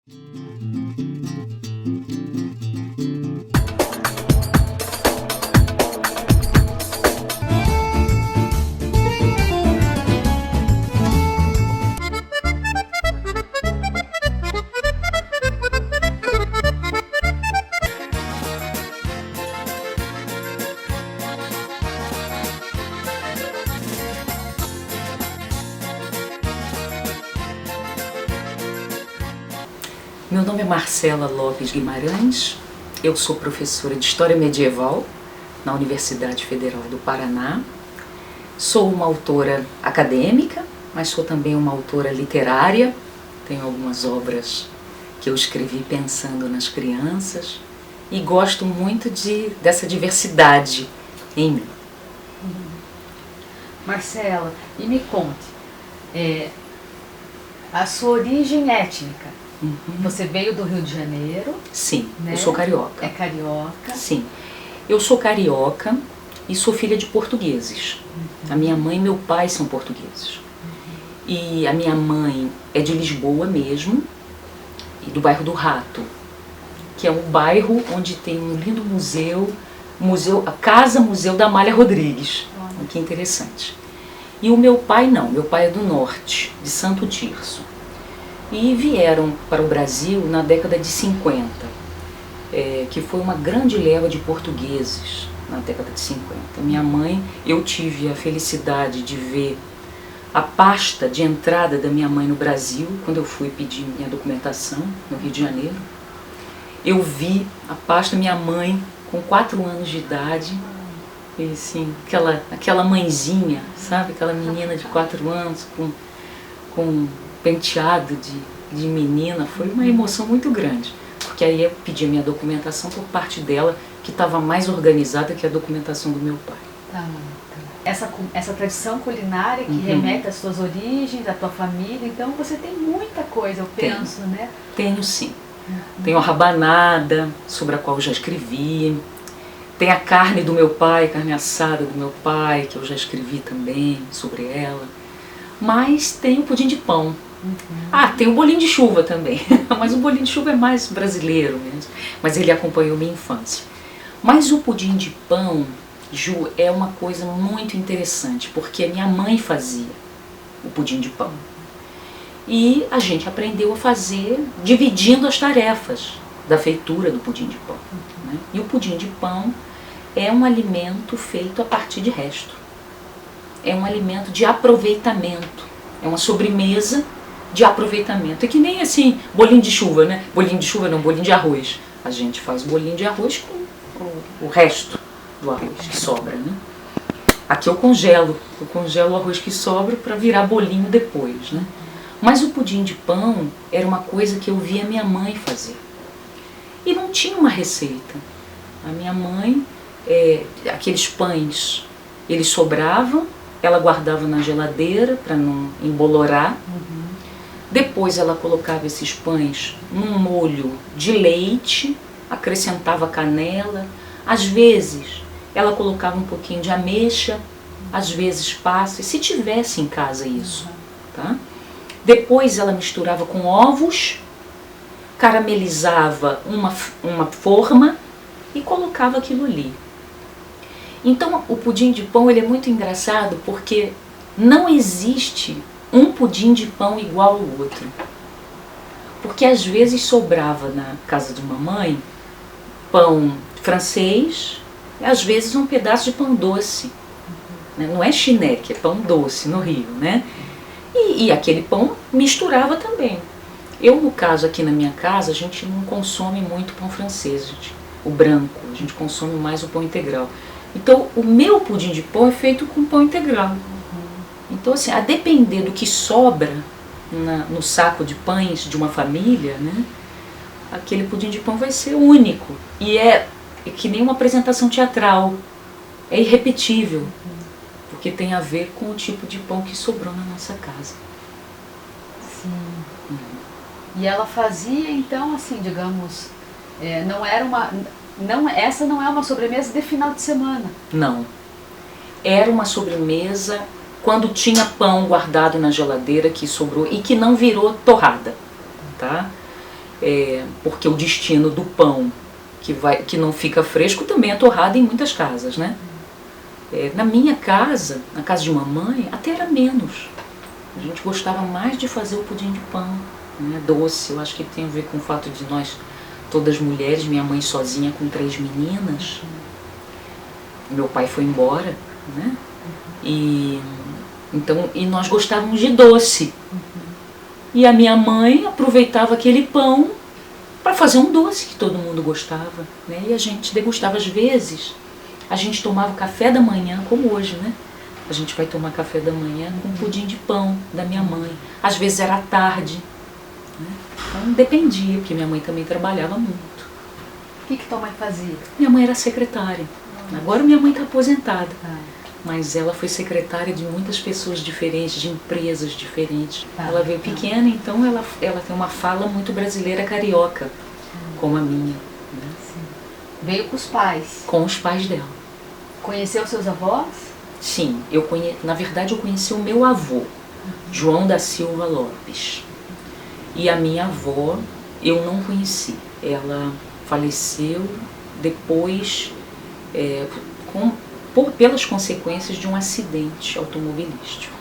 Meu nome é Marcela Lopes Guimarães, eu sou professora de História Medieval na Universidade Federal do Paraná. Sou uma autora acadêmica, mas sou também uma autora literária. Tenho algumas obras que eu escrevi pensando nas crianças e gosto muito dessa diversidade em mim. Marcela, e me conte, a sua origem étnica. Você veio do Rio de Janeiro? Sim, né? Eu sou carioca. É carioca? Sim, eu sou carioca e sou filha de portugueses. A minha mãe e meu pai são portugueses. E a minha mãe é de Lisboa mesmo, e do bairro do Rato, que é um bairro onde tem um lindo museu, a Casa Museu da Amália Rodrigues. Olha que interessante. E o meu pai não, meu pai é do norte, de Santo Tirso. E vieram para o Brasil na década de 50, que foi uma grande leva de portugueses na década de 50. Minha mãe, eu tive a felicidade de ver a pasta de entrada da minha mãe no Brasil, quando eu fui pedir minha documentação no Rio de Janeiro. Eu vi a pasta minha mãe com 4 anos de idade, e assim, aquela mãezinha, sabe? Aquela menina de 4 anos com penteado de menina, foi uma emoção muito grande, porque aí eu pedi a minha documentação por parte dela, que estava mais organizada que a documentação do meu pai. Tá. Essa tradição culinária que remete às suas origens, à tua família, então você tem muita coisa, eu penso, né? Tenho sim. Tenho a rabanada, sobre a qual eu já escrevi. Tem a carne do meu pai, carne assada do meu pai, que eu já escrevi também sobre ela. Mas tem o pudim de pão. Tem o bolinho de chuva também, mas o bolinho de chuva é mais brasileiro mesmo, mas ele acompanhou minha infância. Mas o pudim de pão, Ju, é uma coisa muito interessante, porque a minha mãe fazia o pudim de pão. E a gente aprendeu a fazer dividindo as tarefas da feitura do pudim de pão. Né? E o pudim de pão é um alimento feito a partir de resto. É um alimento de aproveitamento, é uma sobremesa de aproveitamento. É que nem assim, bolinho de chuva, né? Bolinho de chuva não, bolinho de arroz. A gente faz bolinho de arroz com o resto do arroz que sobra, né? Aqui eu congelo o arroz que sobra para virar bolinho depois, né? Mas o pudim de pão era uma coisa que eu via minha mãe fazer. E não tinha uma receita. A minha mãe, aqueles pães, eles sobravam, ela guardava na geladeira para não embolorar. Depois ela colocava esses pães num molho de leite, acrescentava canela. Às vezes ela colocava um pouquinho de ameixa, às vezes passas, se tivesse em casa isso. Tá? Depois ela misturava com ovos, caramelizava uma forma e colocava aquilo ali. Então o pudim de pão ele é muito engraçado porque não existe um pudim de pão igual ao outro. Porque às vezes sobrava na casa de mamãe pão francês, e às vezes um pedaço de pão doce. Não é chineque, é pão doce no Rio, né? E aquele pão misturava também. Eu, no caso, aqui na minha casa, a gente não consome muito pão francês, o branco, a gente consome mais o pão integral. Então, o meu pudim de pão é feito com pão integral. Então, assim, a depender do que sobra no saco de pães de uma família, né, aquele pudim de pão vai ser único. E é que nem uma apresentação teatral. É irrepetível, porque tem a ver com o tipo de pão que sobrou na nossa casa. Sim. E ela fazia, então, assim, digamos, essa não é uma sobremesa de final de semana. Não. Era uma sobremesa quando tinha pão guardado na geladeira que sobrou e que não virou torrada, tá? porque o destino do pão que não fica fresco também é torrado em muitas casas, né? Na minha casa, na casa de mamãe, até era menos. A gente gostava mais de fazer o pudim de pão, né? Doce. Eu acho que tem a ver com o fato de nós, todas mulheres, minha mãe sozinha com 3 meninas. Meu pai foi embora, né? E nós gostávamos de doce. E a minha mãe aproveitava aquele pão para fazer um doce que todo mundo gostava, né? E a gente degustava às vezes. A gente tomava café da manhã, como hoje, né? A gente vai tomar café da manhã com pudim de pão da minha mãe. Às vezes era à tarde, né? Então dependia, porque minha mãe também trabalhava muito. O que tua mãe fazia? Minha mãe era secretária. Agora minha mãe está aposentada. Mas ela foi secretária de muitas pessoas diferentes, de empresas diferentes. Ela veio pequena, então ela tem uma fala muito brasileira carioca, como a minha. Né? Veio com os pais? Com os pais dela. Conheceu seus avós? Sim, na verdade eu conheci o meu avô, João da Silva Lopes. E a minha avó eu não conheci. Ela faleceu depois, pelas consequências de um acidente automobilístico.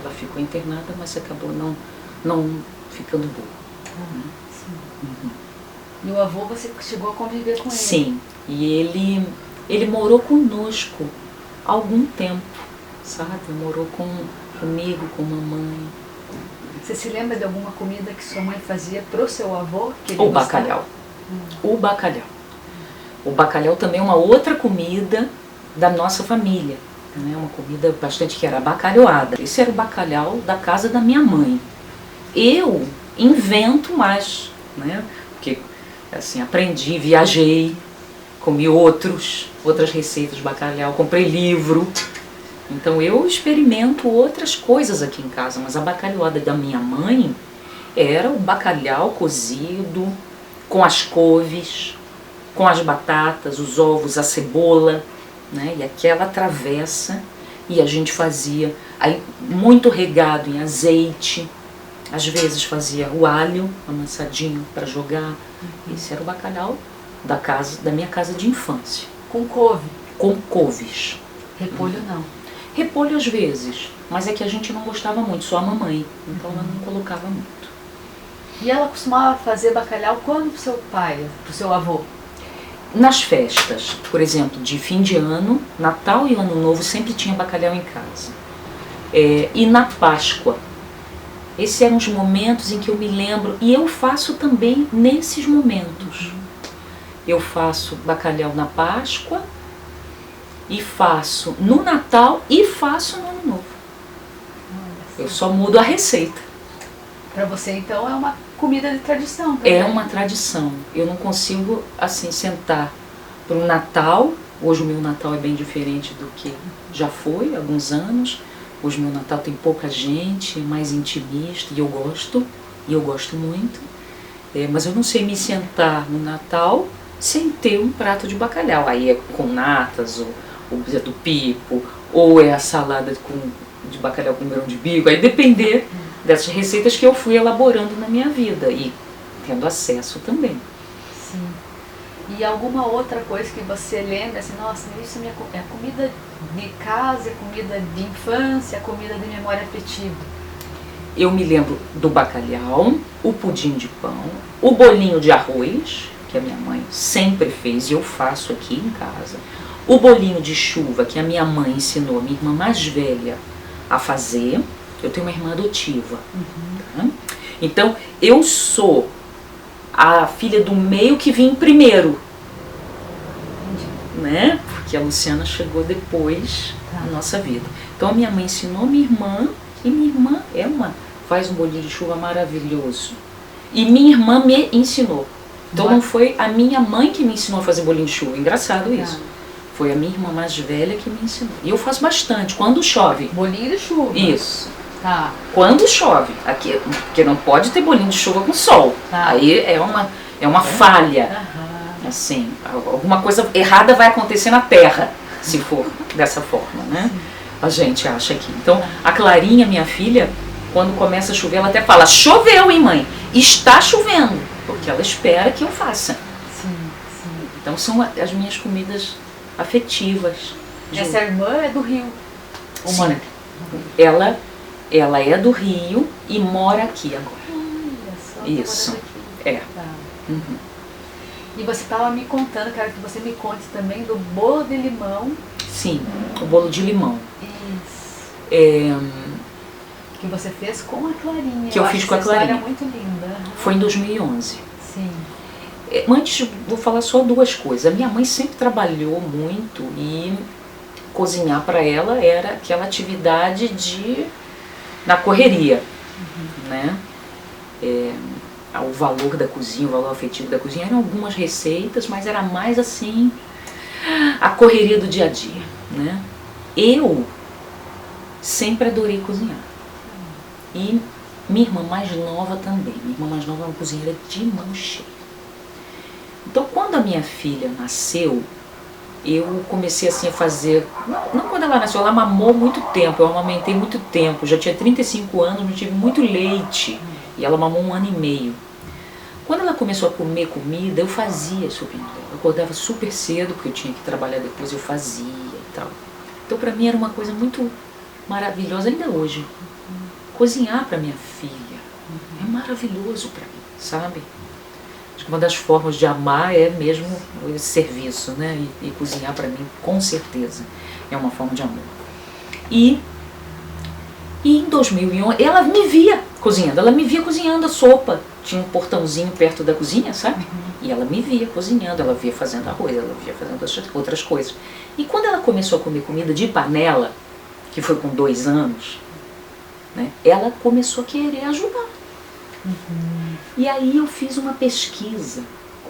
Ela ficou internada, mas acabou não ficando boa. E o avô, você chegou a conviver com ele? Sim, e ele morou conosco há algum tempo, sabe? Morou comigo, com mamãe. Você se lembra de alguma comida que sua mãe fazia pro seu avô? O bacalhau. O bacalhau. O bacalhau também é uma outra comida da nossa família, né? Uma comida bastante que era bacalhoada. Esse era o bacalhau da casa da minha mãe. Eu invento mais, né? Porque assim, aprendi, viajei, comi outras receitas de bacalhau, comprei livro. Então eu experimento outras coisas aqui em casa, mas a bacalhoada da minha mãe era o bacalhau cozido, com as couves, com as batatas, os ovos, a cebola, né? E aquela travessa, e a gente fazia aí muito regado em azeite, às vezes fazia o alho amassadinho para jogar. Esse era o bacalhau da minha casa de infância. Com couve? Com couves. Repolho não? Repolho às vezes, mas é que a gente não gostava muito, só a mamãe, então ela não colocava muito. E ela costumava fazer bacalhau quando pro seu pai, pro seu avô? Nas festas, por exemplo, de fim de ano, Natal e Ano Novo sempre tinha bacalhau em casa. E na Páscoa, esses eram os momentos em que eu me lembro, e eu faço também nesses momentos. Eu faço bacalhau na Páscoa, e faço no Natal e faço no Ano Novo. Eu só mudo a receita. Para você, então, é uma comida de tradição também. É uma tradição. Eu não consigo, assim, sentar para o Natal. Hoje o meu Natal é bem diferente do que já foi há alguns anos. Hoje o meu Natal tem pouca gente, é mais intimista, e eu gosto muito. Mas eu não sei me sentar no Natal sem ter um prato de bacalhau. Aí é com natas, ou do pipo, ou é a salada de bacalhau com grão de bico. Aí depender dessas receitas que eu fui elaborando na minha vida e tendo acesso também. Sim. E alguma outra coisa que você lembra, assim, nossa, isso é comida de casa, é comida de infância, é comida de memória afetiva? Eu me lembro do bacalhau, o pudim de pão, o bolinho de arroz, que a minha mãe sempre fez e eu faço aqui em casa, o bolinho de chuva que a minha mãe ensinou a minha irmã mais velha a fazer. Eu tenho uma irmã adotiva. Tá? Então, eu sou a filha do meio que vim primeiro. Né? Porque a Luciana chegou depois na nossa vida. Então, a minha mãe ensinou a minha irmã, e minha irmã faz um bolinho de chuva maravilhoso. E minha irmã me ensinou. Então, não foi a minha mãe que me ensinou a fazer bolinho de chuva. Engraçado isso. Foi a minha irmã mais velha que me ensinou. E eu faço bastante, quando chove. Bolinho de chuva? Isso. Tá. Quando chove, aqui, porque não pode ter bolinho de chuva com sol. Tá. Aí é uma falha. Assim, alguma coisa errada vai acontecer na terra, se for dessa forma, né? A gente acha aqui. Então, a Clarinha, minha filha, quando começa a chover, ela até fala: choveu, hein, mãe? Está chovendo. porque ela espera que eu faça. Sim, sim. Então são as minhas comidas afetivas. Essa irmã é do Rio? Ou Sim. mora aqui? Ela é do Rio e mora aqui agora. Olha só, tá Isso. morando aqui. É. Tá. Uhum. E você estava me contando, quero que você me conte também do bolo de limão. Sim, o bolo de limão. Isso. É, Que você fez com a Clarinha. Que eu fiz acho com a essa história Clarinha. é muito linda. foi em 2011. Sim. Antes, vou falar só duas coisas. A minha mãe sempre trabalhou muito e cozinhar para ela era aquela atividade na correria, né? O valor da cozinha, o valor afetivo da cozinha eram algumas receitas, mas era mais assim a correria do dia a dia, né? Eu sempre adorei cozinhar. E minha irmã mais nova também. Minha irmã mais nova é uma cozinheira de mão cheia. Então, quando a minha filha nasceu, eu comecei assim a fazer... Não quando ela nasceu, ela mamou muito tempo, eu amamentei muito tempo. Já tinha 35 anos, não tive muito leite. E ela mamou 1 ano e meio. Quando ela começou a comer comida, eu fazia as sopinhas dela. Eu acordava super cedo, porque eu tinha que trabalhar depois, eu fazia e tal. Então, pra mim era uma coisa muito maravilhosa, ainda hoje. Cozinhar pra minha filha é maravilhoso pra mim, sabe? Acho que uma das formas de amar é mesmo esse serviço, né? E cozinhar pra mim, com certeza, é uma forma de amor. E em 2011, ela me via cozinhando a sopa. Tinha um portãozinho perto da cozinha, sabe? E ela me via cozinhando, ela via fazendo arroz, ela via fazendo outras coisas. E quando ela começou a comer comida de panela, que foi com 2 anos, né? Ela começou a querer ajudar. E aí eu fiz uma pesquisa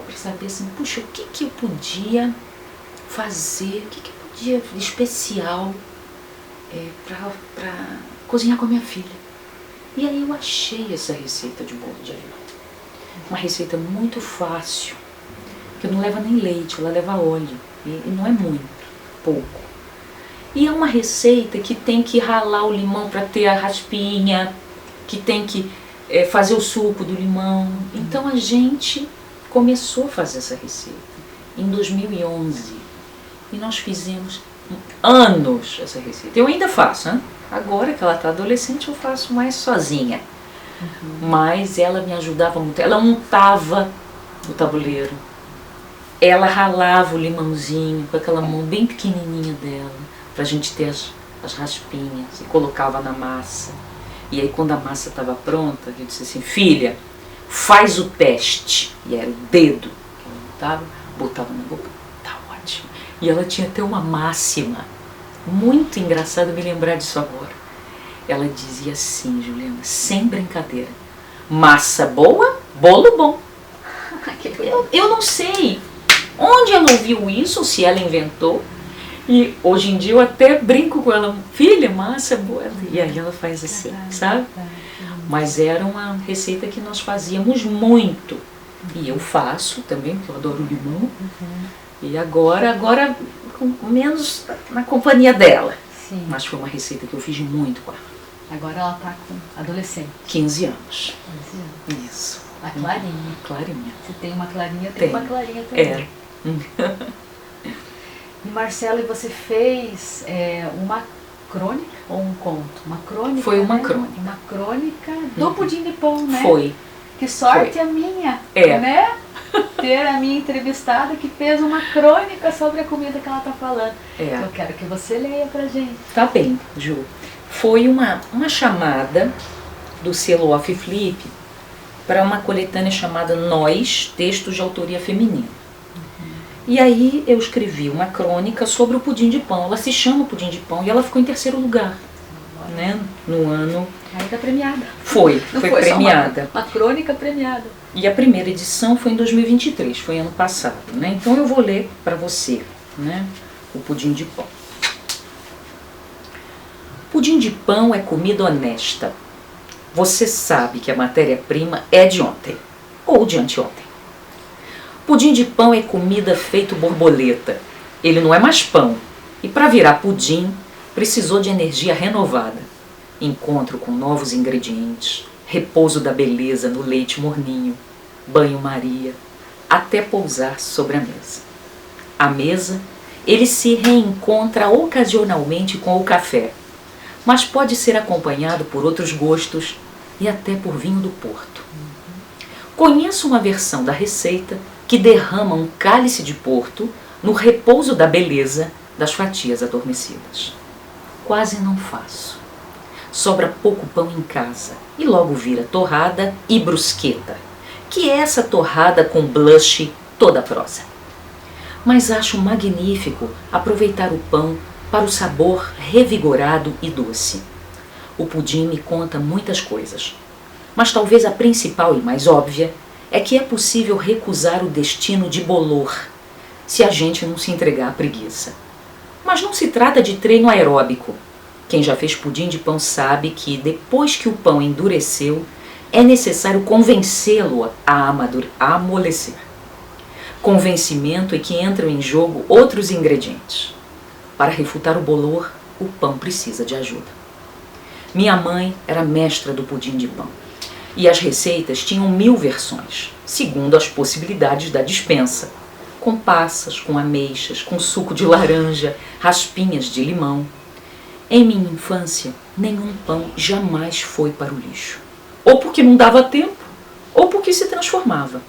para saber assim, puxa, o que eu podia fazer, o que eu podia de especial para cozinhar com a minha filha. E aí eu achei essa receita de bolo de limão. Uma receita muito fácil, que não leva nem leite, ela leva óleo, e não é muito, pouco. E é uma receita que tem que ralar o limão para ter a raspinha, que tem que fazer o suco do limão. Então a gente começou a fazer essa receita em 2011 e nós fizemos anos essa receita. Eu ainda faço, né? Agora que ela está adolescente eu faço mais sozinha. Mas ela me ajudava muito. Ela untava o tabuleiro, ela ralava o limãozinho com aquela mão bem pequenininha dela, pra gente ter as raspinhas, e colocava na massa. E aí quando a massa estava pronta, eu disse assim, filha, faz o teste. E era o dedo que ela botava na boca, tá ótimo. E ela tinha até uma máxima, muito engraçado me lembrar disso agora. Ela dizia assim, Juliana, sem brincadeira, massa boa, bolo bom. Eu não sei onde ela ouviu isso, se ela inventou. E hoje em dia eu até brinco com ela, filha, massa boa. E aí ela faz assim, sabe? Mas era uma receita que nós fazíamos muito. E eu faço também, porque eu adoro limão. E agora com menos na companhia dela. Sim. Mas foi uma receita que eu fiz muito com ela. Agora ela tá com adolescente. 15 anos. 15 anos. Isso. A Clarinha. Clarinha. Se tem uma Clarinha, tem uma Clarinha também. E Marcelo, e você fez uma crônica ou um conto? Uma crônica? Foi uma né? crônica. Uma crônica do pudim de pão, né? Foi. Que sorte Foi. a minha, né? Ter a minha entrevistada que fez uma crônica sobre a comida que ela tá falando. Eu quero que você leia pra gente. Tá bem, Ju. Foi uma chamada do selo Off Flip para uma coletânea chamada Nós, textos de autoria feminina. E aí eu escrevi uma crônica sobre o pudim de pão. Ela se chama Pudim de Pão e ela ficou em 3º lugar, né? No ano. Ainda premiada. Foi Não premiada. Uma crônica premiada. E a primeira edição foi em 2023, foi ano passado, né? Então eu vou ler para você, né? O pudim de pão. Pudim de pão é comida honesta. Você sabe que a matéria-prima é de ontem, ou de anteontem. Pudim de pão é comida feito borboleta. Ele não é mais pão. E para virar pudim, precisou de energia renovada. Encontro com novos ingredientes, repouso da beleza no leite morninho. banho-maria, até pousar sobre a mesa. À mesa, ele se reencontra ocasionalmente com o café, mas pode ser acompanhado por outros gostos e até por vinho do Porto. Conheço uma versão da receita que derrama um cálice de Porto no repouso da beleza das fatias adormecidas. Quase não faço. Sobra pouco pão em casa e logo vira torrada e brusqueta, que é essa torrada com blush toda prosa. Mas acho magnífico aproveitar o pão para o sabor revigorado e doce. O pudim me conta muitas coisas, mas talvez a principal e mais óbvia é que é possível recusar o destino de bolor se a gente não se entregar à preguiça. Mas não se trata de treino aeróbico. Quem já fez pudim de pão sabe que depois que o pão endureceu, é necessário convencê-lo a amolecer. Convencimento é que entram em jogo outros ingredientes. Para refutar o bolor, o pão precisa de ajuda. Minha mãe era mestra do pudim de pão, e as receitas tinham 1000 versões, segundo as possibilidades da despensa, com passas, com ameixas, com suco de laranja, raspinhas de limão. Em minha infância, nenhum pão jamais foi para o lixo, ou porque não dava tempo, ou porque se transformava.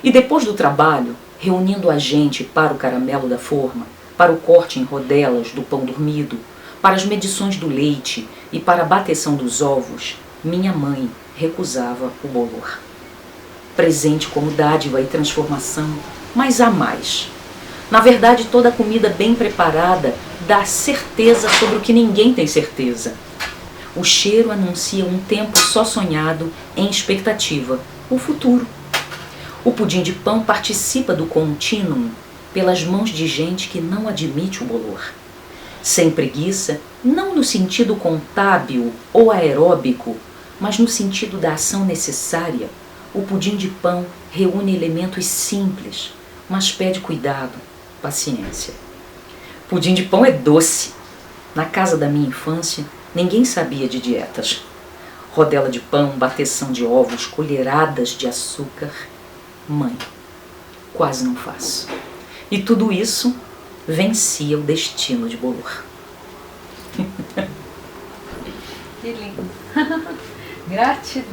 E depois do trabalho, reunindo a gente para o caramelo da forma, para o corte em rodelas do pão dormido, para as medições do leite e para a bateção dos ovos, minha mãe recusava o bolor. Presente como dádiva e transformação, mas há mais. Na verdade, toda comida bem preparada dá certeza sobre o que ninguém tem certeza. O cheiro anuncia um tempo só sonhado em expectativa, o futuro. O pudim de pão participa do contínuo pelas mãos de gente que não admite o bolor. Sem preguiça, não no sentido contábil ou aeróbico, mas no sentido da ação necessária, o pudim de pão reúne elementos simples, mas pede cuidado, paciência. Pudim de pão é doce. Na casa da minha infância, ninguém sabia de dietas. Rodela de pão, bateção de ovos, colheradas de açúcar. Mãe, quase não faço. E tudo isso vencia o destino de bolor. Que lindo. Gratidão.